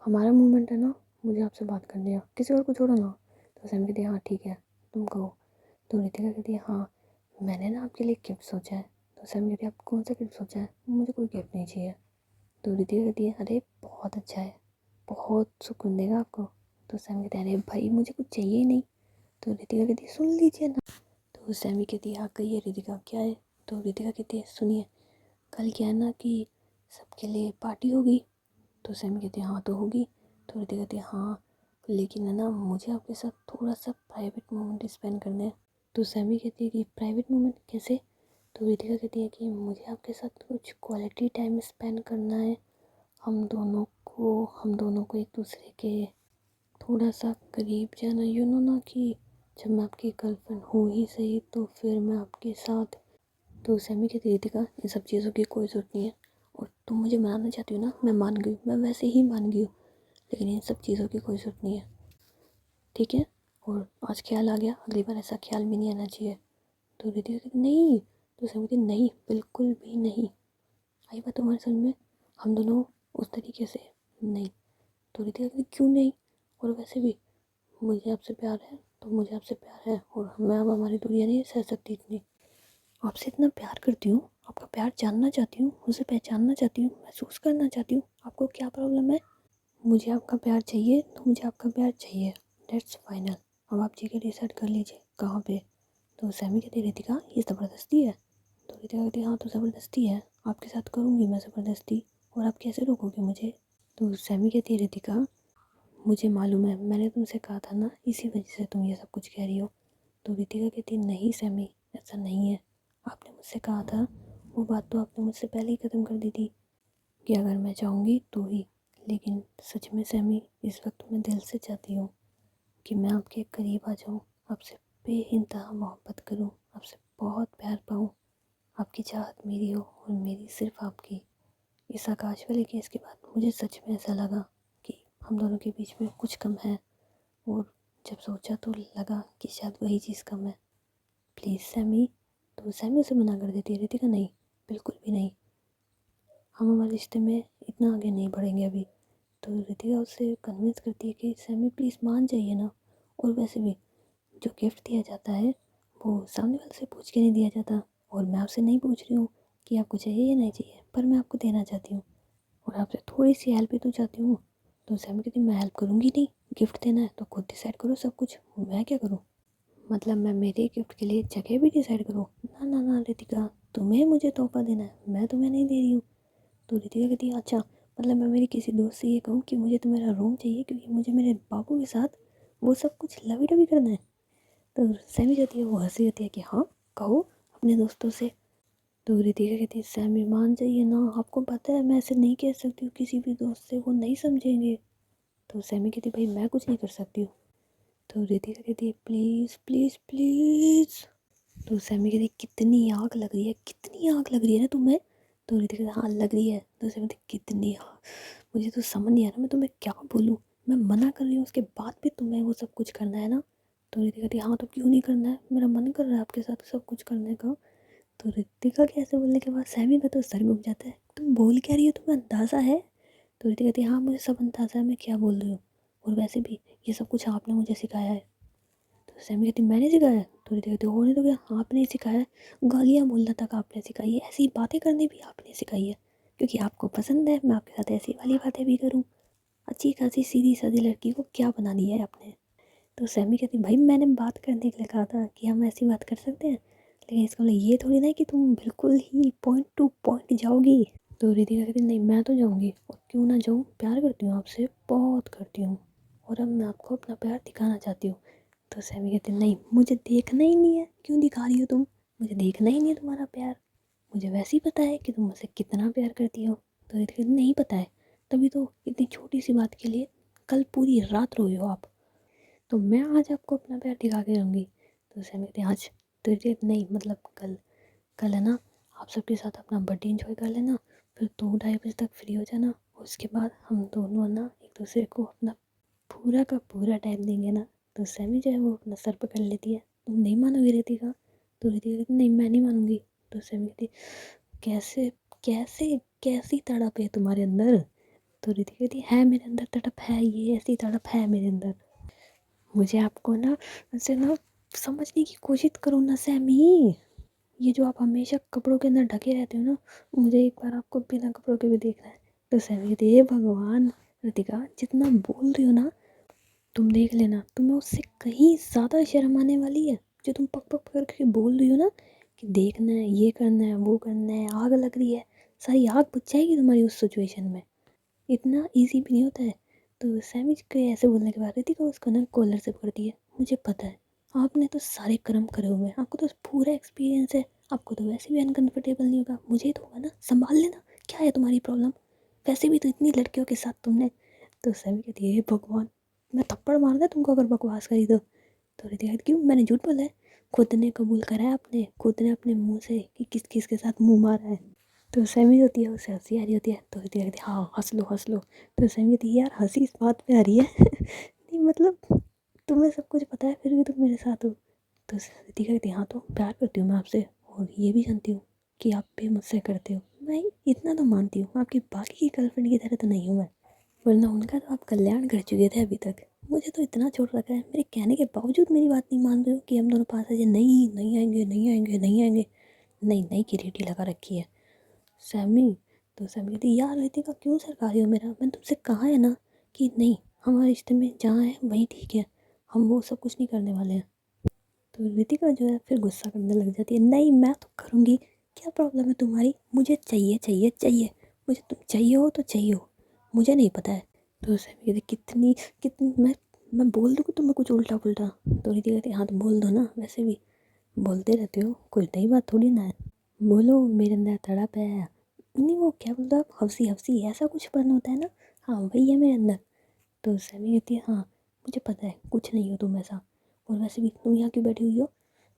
हमारा मूवमेंट है ना, मुझे आपसे बात करनी है, किसी और को छोड़ो ना। तो सैमी कहती है हाँ ठीक है तुम कहो। तो रितिका कहती है हाँ मैंने ना आपके लिए गिफ्ट सोचा है। तो सैमी कहती है आप कौन सा गिफ्ट सोचा है, मुझे कोई गिफ्ट नहीं चाहिए। तो रितिका कहती है अरे बहुत अच्छा है, बहुत सुकून देगा आपको। तो सैमी कहती है अरे भाई मुझे कुछ चाहिए ही नहीं। तो रितिका कहती है सुन लीजिए ना। तो सैमी कहती है हाँ कहिए रितिका क्या है। तो रितिका कहती है सुनिए कल क्या है ना कि सबके लिए पार्टी होगी। तो सैमी कहती है हाँ तो होगी। तो रितिका कहती है हाँ लेकिन है ना मुझे आपके साथ थोड़ा सा प्राइवेट मोमेंट स्पेंड करने हैं। तो सैमी कहती है कि प्राइवेट मोमेंट कैसे। तो रितिका कहती है कि मुझे आपके साथ कुछ क्वालिटी टाइम स्पेंड करना है, हम दोनों को एक दूसरे के थोड़ा सा करीब जाना, यू नो ना कि जब मैं आपकी गर्लफ्रेंड हूँ ही सही तो फिर मैं आपके साथ। तो सैमी कहती रितिका इन सब चीज़ों की कोई ज़रूरत नहीं है, और तुम मुझे मानना चाहती हो ना मैं मान गई, मैं वैसे ही मान गई हूँ, लेकिन इन सब चीज़ों की कोई ज़रूरत नहीं है ठीक है। और आज ख्याल आ गया, अगली बार ऐसा ख्याल भी नहीं आना चाहिए। तो रितिका कहती नहीं। तो सैमी कहती नहीं बिल्कुल भी नहीं, आई बात तुम्हारे समझ में, हम दोनों उस तरीके से नहीं। तो रितिका कहती क्यों नहीं, और वैसे भी मुझे आपसे प्यार है तो मुझे आपसे प्यार है, और मैं अब हमारी दूरियाँ नहीं सह सकती इतनी, आपसे इतना प्यार करती हूँ, आपका प्यार जानना चाहती हूँ, उसे पहचानना चाहती हूँ, महसूस करना चाहती हूँ, आपको क्या प्रॉब्लम है। मुझे आपका प्यार चाहिए तो मुझे आपका प्यार चाहिए, दैट्स फाइनल। अब आप जी के डिसाइड कर लीजिए कहाँ पे। तो सैमी कहती रितिका ये ज़बरदस्ती है। तो रितिका कहती हाँ तो ज़बरदस्ती है, आपके साथ करूँगी मैं ज़बरदस्ती, और आप कैसे रोकोगे मुझे। तो सैमी कहती रितिका मुझे मालूम है, मैंने तुमसे कहा था ना, इसी वजह से तुम ये सब कुछ कह रही हो। तो रितिका कहती नहीं सैमी ऐसा नहीं है, आपने मुझसे कहा था, वो बात तो आपने मुझसे पहले ही ख़त्म कर दी थी कि अगर मैं चाहूँगी तो ही। लेकिन सच में सैमी इस वक्त मैं दिल से चाहती हूँ कि मैं आपके करीब आ जाऊँ, आपसे बेइंतहा मोहब्बत करूँ, आपसे बहुत प्यार पाऊँ, आपकी चाहत मेरी हो और मेरी सिर्फ आपकी। इस आकाश वाले केस के बाद मुझे सच में ऐसा लगा कि हम दोनों के बीच में कुछ कम है, और जब सोचा तो लगा कि शायद वही चीज़ कम है। Please Sami. तो सैमी उसे मना कर देती है, रितिका नहीं, बिल्कुल भी नहीं, हम हमारे रिश्ते में इतना आगे नहीं बढ़ेंगे अभी। तो रितिका उससे कन्विंस करती है कि सैमी प्लीज़ मान जाइए ना, और वैसे भी जो गिफ्ट दिया जाता है वो सामने वाले से पूछ के नहीं दिया जाता, और मैं आपसे नहीं पूछ रही हूँ कि आपको चाहिए या नहीं चाहिए, पर मैं आपको देना चाहती हूँ और आपसे थोड़ी सी हेल्प ही तो चाहती हूँ। तो सैमी कहती मैं हेल्प करूँगी नहीं, गिफ्ट देना है तो खुद डिसाइड करो सब कुछ, मैं क्या करूँ। मतलब मैं मेरे गिफ्ट के लिए जगह भी डिसाइड करूँ। ना ना ना रितिका, तुम्हें मुझे तोहफा देना है, मैं तुम्हें नहीं दे रही हूँ। तो रितिका कहती है अच्छा, मतलब मैं मेरी किसी दोस्त से ये कहूँ कि मुझे तुम्हारा रूम चाहिए क्योंकि मुझे मेरे बाबू के साथ वो सब कुछ लवी डवी करना है। तो सैमी जाती है, वो हंसी जाती है कि हाँ कहो अपने दोस्तों से। तो रितिका कहती है सैमी मान जाइए ना, आपको पता है मैं ऐसे नहीं कह सकती हूँ किसी भी दोस्त से, वो नहीं समझेंगे। तो सैमी कहती भाई मैं कुछ नहीं कर सकती हूँ। तो रितिका कहती है प्लीज़ प्लीज़ प्लीज़। तो सैमी कहती कितनी आग लग रही है, कितनी आग लग रही है ना तुम्हें। तो रितिका कहती हाँ लग रही है। तो सैमी कहती कितनी आग, मुझे तो समझ नहीं आ रहा मैं तुम्हें क्या बोलूँ, मैं मना कर रही हूँ उसके बाद भी तुम्हें वो सब कुछ करना है ना। तो रितिका कहती हाँ तो क्यों नहीं करना है, मेरा मन कर रहा है आपके साथ सब कुछ करने का। तो रितिका के ऐसे बोलने के बाद सैमी का तो सर घूम जाता है, तुम बोल क्या रही हो, तुम्हें अंदाज़ा है। तो रितिका कहती हाँ मुझे सब अंदाज़ा है मैं क्या बोल रही हूँ, और वैसे भी ये सब कुछ आपने मुझे सिखाया है। तो सैमी कहती मैंने सिखाया। तो रितिका कहती और नहीं तो क्या, आपने ही सिखाया है, गालियाँ बोलना तक आपने सिखाई है, ऐसी बातें करनी भी आपने सिखाई है, क्योंकि आपको पसंद है मैं आपके साथ ऐसी वाली बातें भी करूँ। अच्छी खासी सीधी सादी लड़की को क्या बना दिया है आपने। तो सैमी कहती भाई मैंने बात करने के लिए कहा था कि हम ऐसी बात कर सकते हैं, लेकिन इसका मतलब ये थोड़ी ना है कि तुम बिल्कुल ही पॉइंट टू पॉइंट जाओगी। तो रितिका कहती नहीं मैं तो जाऊँगी, और क्यों ना जाऊँ, प्यार करती हूँ आपसे, बहुत करती हूँ, और अब मैं आपको अपना प्यार दिखाना चाहती हूँ। तो सैमी कहती नहीं मुझे देखना ही नहीं है, क्यों दिखा रही हो तुम, मुझे देखना ही नहीं है तुम्हारा प्यार, मुझे वैसे ही पता है कि तुम मुझसे कितना प्यार करती हो। तो रितिका कहती नहीं पता है, तभी तो इतनी छोटी सी बात के लिए कल पूरी रात रोई हो आप, तो मैं आज आपको अपना प्यार दिखा के रहूँगी। तो सैमी कहती आज। तो रितिका नहीं मतलब कल, कल है ना, आप सबके साथ अपना बर्थडे इंजॉय कर लेना, फिर 2-2:30 बजे तक फ्री हो जाना, और उसके बाद हम दोनों ना एक दूसरे को अपना पूरा का पूरा टाइम देंगे ना। तो सैमी जो है वो अपना सर पकड़ लेती है, तुम नहीं मानोगी रितिका। तो रितिका कहती नहीं मैं नहीं मानूंगी। तो सैमी कहती कैसे, कैसे कैसी तड़प है तुम्हारे अंदर। तो रितिका कहती है मेरे अंदर तड़प है, ये ऐसी तड़प है मेरे अंदर, मुझे आपको ना ऐसे ना समझने की कोशिश करो ना सैमी, ये जो आप हमेशा कपड़ों के अंदर ढके रहते हो ना, मुझे एक बार आपको बिना कपड़ों के भी देखना है। तो सैमी कहती हे भगवान, रितिका जितना बोल रही हो ना, तुम देख लेना तुम्हें उससे कहीं ज़्यादा शर्म आने वाली है, जो तुम पक पक करके बोल रही हो ना कि देखना है ये करना है वो करना है, आग लग रही है, सारी आग बुझ जाएगी तुम्हारी उस सिचुएशन में, इतना इजी भी नहीं होता है। तो सैमी के ऐसे बोलने के बाद रितिका उसको ना कॉलर से पकड़ती है, मुझे पता है आपने तो सारे कर्म करे हुए हैं, आपको तो पूरा एक्सपीरियंस है, आपको तो वैसे भी अनकंफर्टेबल नहीं होगा, मुझे तो होगा ना, संभाल लेना, क्या है तुम्हारी प्रॉब्लम, वैसे भी तो इतनी लड़कियों के साथ तुमने। तो सैमी कहती है हे भगवान, मैं थप्पड़ मार दूँ तुमको अगर बकवास करी तो रितिका कहती क्यों मैंने झूठ बोला है, खुद ने कबूल करा है, आपने खुद ने अपने मुंह से कि किस किस के साथ मुंह मारा है। तो सैमी होती है उसे हंसी आ रही होती है, तो रितिका कहती है हाँ हंस लो हंस लो। तो सैमी कहती है यार हंसी इस बात पे आ रही है नहीं मतलब तुम्हें सब कुछ पता है फिर भी तुम मेरे साथ हो। तो रितिका कहती है हाँ तो प्यार करती हूँ मैं आपसे, और ये भी जानती हूँ कि आप भी मुझसे करते हो, मैं इतना तो मानती हूँ, आपकी बाकी की गर्लफ्रेंड की तरह तो नहीं हूँ मैं, वरना उनका तो आप कल्याण कर चुके थे अभी तक, मुझे तो इतना छोड़ रखा है, मेरे कहने के बावजूद मेरी बात नहीं मान रहे हो कि हम दोनों पास आ जाए, नहीं नहीं आएंगे नहीं आएंगे नहीं आएंगे, नहीं नहीं की रेटी लगा रखी है सैमी। तो सैमी कहती यार रितिका क्यों सरका रही हो मेरा, मैंने तुमसे कहा है ना कि नहीं, हमारे रिश्ते में जहाँ है वहीं ठीक है, हम वो सब कुछ नहीं करने वाले हैं। तो रितिका जो है फिर गुस्सा करने लग जाती है, नहीं मैं तो करूँगी, क्या प्रॉब्लम है तुम्हारी, मुझे चाहिए चाहिए चाहिए, मुझे तुम चाहिए हो तो चाहिए हो, मुझे नहीं पता है। तो सैमी कहती कितनी कितनी मैं बोल दूँ तुम्हें कुछ उल्टा पुल्टा। तो रितिका कहती हाँ तो बोल दो ना, वैसे भी बोलते रहते हो, कोई नई बात थोड़ी ना है, बोलो मेरे अंदर तड़प है। नहीं वो क्या बोलता है, हफ्सी हफ्सी ऐसा कुछ बन होता है ना, हाँ वही है मेरे अंदर। तो सैमी कहती है हाँ मुझे पता है कुछ नहीं हो तुम ऐसा, और वैसे भी तुम यहाँ क्यों बैठी हुई हो,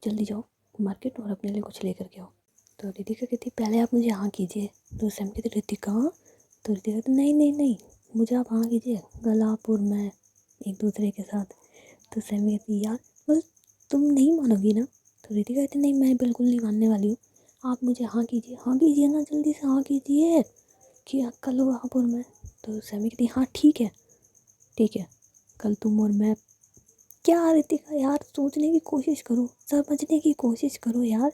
जल्दी जाओ मार्केट और अपने लिए कुछ लेकर के आओ। तो रितिका कहती पहले आप मुझे हाँ कीजिए। तो सैमी कहती रितिका, तो रितिका कहती नहीं नहीं नहीं, मुझे आप हाँ कीजिए, कल आप और मैं एक दूसरे के साथ। तो सैमी कहती यार मतलब तुम नहीं मानोगी ना। तो रितिका कहती नहीं मैं बिल्कुल नहीं मानने वाली हूँ, आप मुझे हाँ कीजिए ना, जल्दी से हाँ कीजिए कि कल हो आप और मैं। तो सैमी कहती हाँ ठीक है, कल तुम और मैं। क्या रितिका यार सोचने की कोशिश करो, समझने की कोशिश करो यार,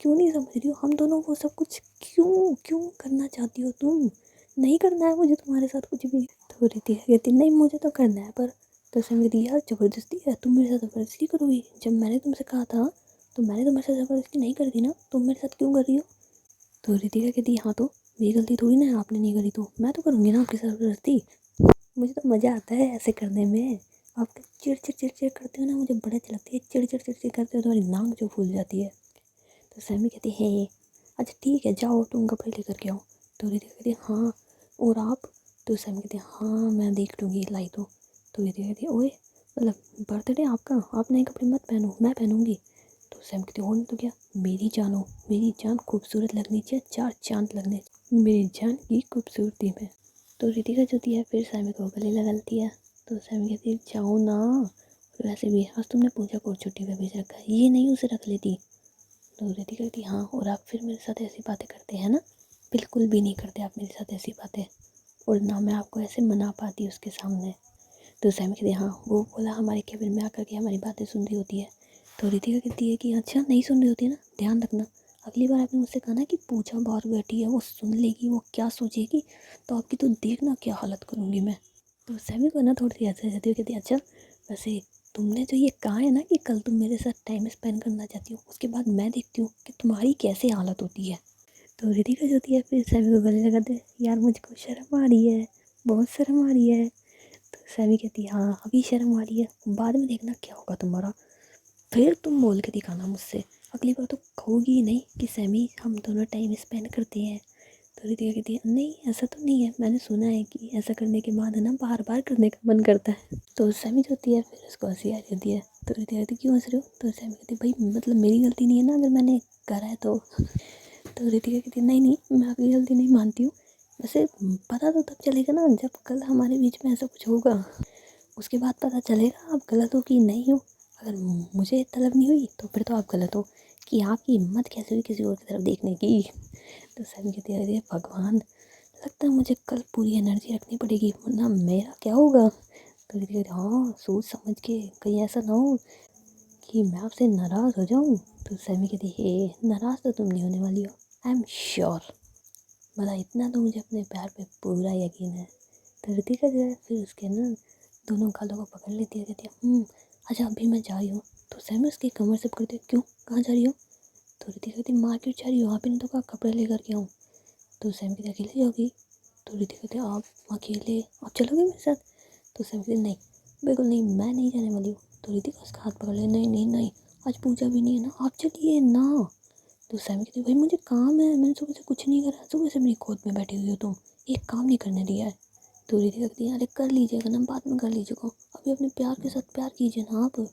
क्यों नहीं समझ रही हो, हम दोनों वो सब कुछ क्यों क्यों करना चाहती हो तुम, नहीं करना है मुझे तुम्हारे साथ कुछ भी। तो रितिका कहती नहीं मुझे तो करना है पर। तो सैमी कहती यार ज़बरदस्ती है, तुम मेरे साथ ज़बरदस्ती करोगी, जब मैंने तुमसे कहा था तो मैंने तुम्हारे साथ ज़बरदस्ती नहीं कर दी ना, तुम मेरे साथ क्यों कर रही हो। तो रितिका कहती हाँ तो मेरी गलती थोड़ी ना है, आपने नहीं करी तो मैं तो करूँगी ना आपके साथ ज़बरदस्ती, मुझे तो मज़ा आता है ऐसे करने में। आप चिड़ चिड़ चिड़ चिड़ करते हो ना, मुझे बड़े अच्छी लगती है, चिड़ चिड़ चिड़ चिड़ करते हो तुम्हारी नाक जो फूल जाती है। तो सैमी कहती है अच्छा ठीक है जाओ तुम कपड़े लेकर के आओ। तो रितिका कहती है हाँ और आप। तो सैमी कहती है हाँ मैं देख लूँगी लाई तो रितिका कहती है ओए मतलब बर्थडे आपका, आप नए कपड़े मत पहनो मैं पहनूंगी। तो सैमी कहती है और नहीं तो क्या, मेरी जान हो, मेरी जान खूबसूरत लगनी चाहिए, चार चांद लगने मेरी जान की खूबसूरती में। तो रितिका जो होती है फिर सैमी को गले लगा लेती है। तो सैमी कहती है जाओ ना, और वैसे भी आज तुमने पूजा को छुट्टी पे भेज रखा है, ये नहीं उसे रख लेती। तो रितिका कहती हाँ और आप फिर मेरे साथ ऐसी बातें करते हैं ना, बिल्कुल भी नहीं करते आप मेरे साथ ऐसी बातें, और ना मैं आपको ऐसे मना पाती उसके सामने। तो सैमी कहती हाँ वो बोला हमारे केबिन में आकर के हमारी बातें सुन रही होती है। तो रितिका कहती है कि अच्छा नहीं सुन रही होती है ना, ध्यान रखना अगली बार आपने मुझसे कहा ना कि पूजा बाहर बैठी है वो सुन लेगी वो क्या सोचेगी, तो आपकी तो देखना क्या हालत करूँगी मैं। तो सैमी को ना थोड़ी सी हंसी जाती है, कहती है अच्छा वैसे तुमने जो ये कहा है ना कि कल तुम मेरे साथ टाइम स्पेंड करना चाहती हो, उसके बाद मैं देखती हूँ कि तुम्हारी कैसे हालत होती है। तो रितिका जो होती है फिर सैमी को गले लगाते हैं, यार मुझको शर्म आ रही है, बहुत शर्म आ रही है। तो सैमी कहती है हाँ अभी शर्म आ रही है, बाद में देखना क्या होगा तुम्हारा, फिर तुम बोल के दिखाना मुझसे, अगली बार तो कहोगी ही नहीं कि सैमी हम दोनों टाइम स्पेंड करते हैं। तो रितिका कहती है नहीं ऐसा तो नहीं है, मैंने सुना है कि ऐसा करने के बाद है ना बार बार करने का मन करता है। तो सैमी जो होती है फिर उसको हंसी आ रही होती है। तो रितिका कहती क्यों हंस रहे हो। तो सैमी कहती भाई मतलब मेरी गलती नहीं है ना अगर मैंने करा है तो। तो रितिका कहती नहीं नहीं मैं आपकी गलती नहीं मानती हूँ, वैसे पता तो तब चलेगा ना जब कल हमारे बीच में ऐसा कुछ होगा, उसके बाद पता चलेगा आप गलत हो कि नहीं हो। अगर मुझे तलब नहीं हुई तो फिर तो आप गलत हो, कि आपकी हिम्मत कैसे हुई किसी और की तरफ देखने की। तो सैमी कहती है अरे भगवान, लगता है मुझे कल पूरी एनर्जी रखनी पड़ेगी वरना मेरा क्या होगा। तो कहती है हाँ सोच समझ के, कहीं ऐसा ना हो कि मैं आपसे नाराज़ हो जाऊँ। तो सैमी कहती है नाराज़ तो तुम नहीं होने वाली हो, आई एम श्योर, मतलब इतना तो मुझे अपने प्यार पे पूरा यकीन है। तो रितिका जो है फिर उसके ना दोनों गालों को पकड़ लेती है, कहती है अच्छा अभी मैं जा रही हूँ। तो सैमी उसकी कमर से पकड़ती है, क्यों कहाँ जा रही हो। तो रितिका कहती मार्केट जा रही हो, वहाँ पे नहीं तो कहा कपड़े लेकर के आऊँ। तो सैमी कहती अकेले जाओगी। तो रितिका कहती आप अकेले, आप चलोगे मेरे साथ। तो सैमी कहती नहीं बिल्कुल नहीं मैं नहीं जाने वाली हूँ। तो रितिका उसका हाथ पकड़ ले, नहीं नहीं नहीं आज पूजा भी नहीं है ना, आप चलिए ना। तो सैमी कहती भाई मुझे काम है, मैंने सुबह से कुछ नहीं करा, सुबह से मेरी गोद में बैठी हुई हो तुम, एक काम नहीं करने दिया है। तो रितिका कहती है अरे कर लीजिएगा ना, बाद में कर लीजिएगा, अभी अपने प्यार के साथ प्यार कीजिए ना आप।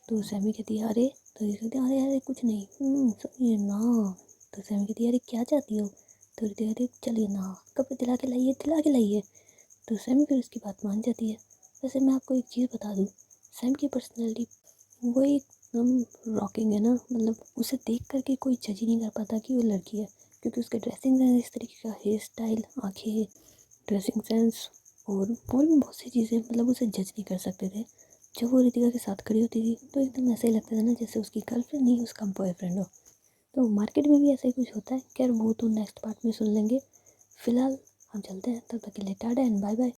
तो सैमी कहती है अरे। तो रितिका कहती है अरे अरे कुछ नहीं सुनिए ना। तो सैमी कहती है अरे क्या चाहती हो। तो रितिका कहती है चलिए ना कपड़े दिला के लाइए। तो सैमी फिर उसकी बात मान जाती है। वैसे मैं आपको एक चीज़ बता दूँ, सैम की पर्सनैलिटी वो एकदम रॉकिंग है ना, मतलब उसे देख करके कोई जज ही नहीं कर पाता कि वो लड़की है, क्योंकि उसके ड्रेसिंग सेंस इस तरीके का, हेयर स्टाइल, आँखें, ड्रेसिंग सेंस और भी बहुत सी चीज़ें, मतलब उसे जज नहीं कर सकते थे। जब वो रितिका के साथ खड़ी होती थी तो एकदम ऐसा ही लगता था ना जैसे उसकी गर्लफ्रेंड नहीं उसका बॉयफ्रेंड हो। तो मार्केट में भी ऐसा ही कुछ होता है, खैर वो तो नेक्स्ट पार्ट में सुन लेंगे। फिलहाल हम चलते हैं, तब तक के लिए टाटा एंड बाय बाय।